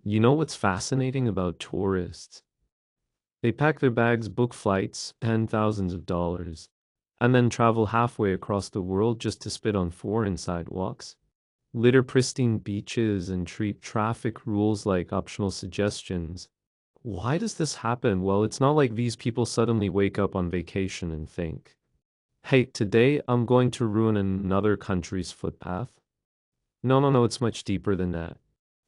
You know what's fascinating about tourists? They pack their bags, book flights, spend thousands of dollars, and then travel halfway across the world just to spit on foreign sidewalks, litter pristine beaches, and treat traffic rules like optional suggestions. Why does this happen? Well, it's not like these people suddenly wake up on vacation and think, hey, today I'm going to ruin another country's footpath. No, no, no, it's much deeper than that.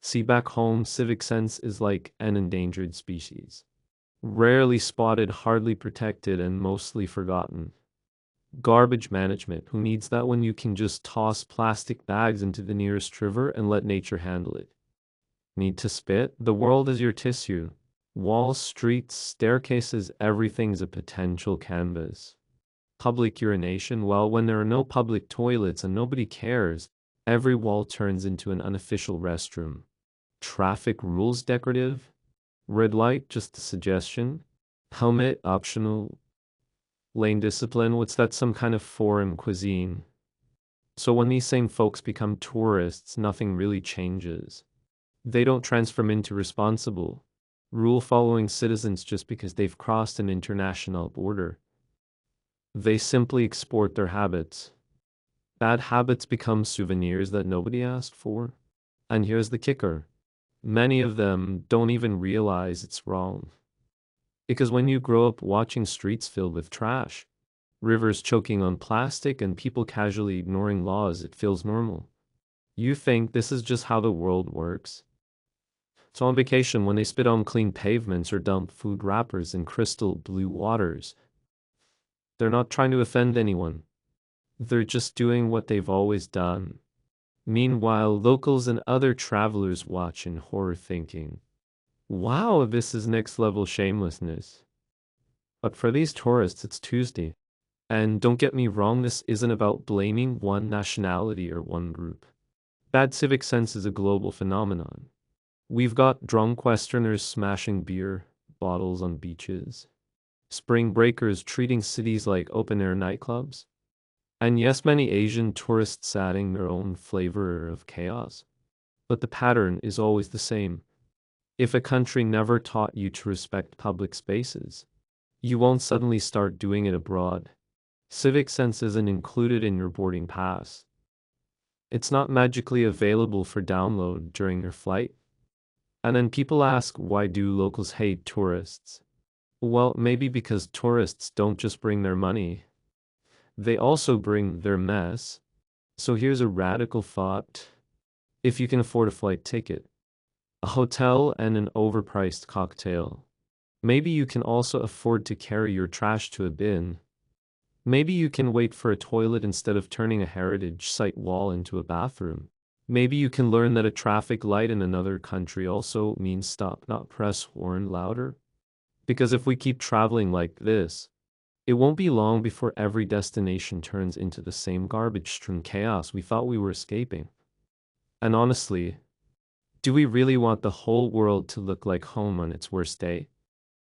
See, back home, civic sense is like an endangered species. Rarely spotted, hardly protected, and mostly forgotten. Garbage management, who needs that when you can just toss plastic bags into the nearest river and let nature handle it? Need to spit? The world is your tissue. Walls, streets, staircases, everything's a potential canvas. Public urination, well, when there are no public toilets and nobody cares, every wall turns into an unofficial restroom. Traffic rules decorative? Red light, just a suggestion? Helmet, optional? Lane discipline, what's that, some kind of foreign cuisine? So when these same folks become tourists, nothing really changes. They don't transform into responsible, rule-following citizens just because they've crossed an international border. They simply export their habits. Bad habits become souvenirs that nobody asked for. And here's the kicker. Many of them don't even realize it's wrong. Because when you grow up watching streets filled with trash, rivers choking on plastic, and people casually ignoring laws, it feels normal. You think this is just how the world works. So on vacation, when they spit on clean pavements or dump food wrappers in crystal blue waters, they're not trying to offend anyone. They're just doing what they've always done. Meanwhile, locals and other travelers watch in horror thinking, wow, this is next level shamelessness. But for these tourists, it's Tuesday. And don't get me wrong, this isn't about blaming one nationality or one group. Bad civic sense is a global phenomenon. We've got drunk Westerners smashing beer bottles on beaches, spring breakers treating cities like open-air nightclubs, and yes, many Asian tourists adding their own flavor of chaos. But the pattern is always the same. If a country never taught you to respect public spaces, you won't suddenly start doing it abroad. Civic sense isn't included in your boarding pass. It's not magically available for download during your flight. And then people ask, why do locals hate tourists? Well, maybe because tourists don't just bring their money, they also bring their mess. So here's a radical thought. If you can afford a flight ticket, a hotel, and an overpriced cocktail, maybe you can also afford to carry your trash to a bin. Maybe you can wait for a toilet instead of turning a heritage site wall into a bathroom. Maybe you can learn that a traffic light in another country also means stop, not press horn louder. Because if we keep traveling like this, it won't be long before every destination turns into the same garbage-strewn chaos we thought we were escaping. And honestly, do we really want the whole world to look like home on its worst day?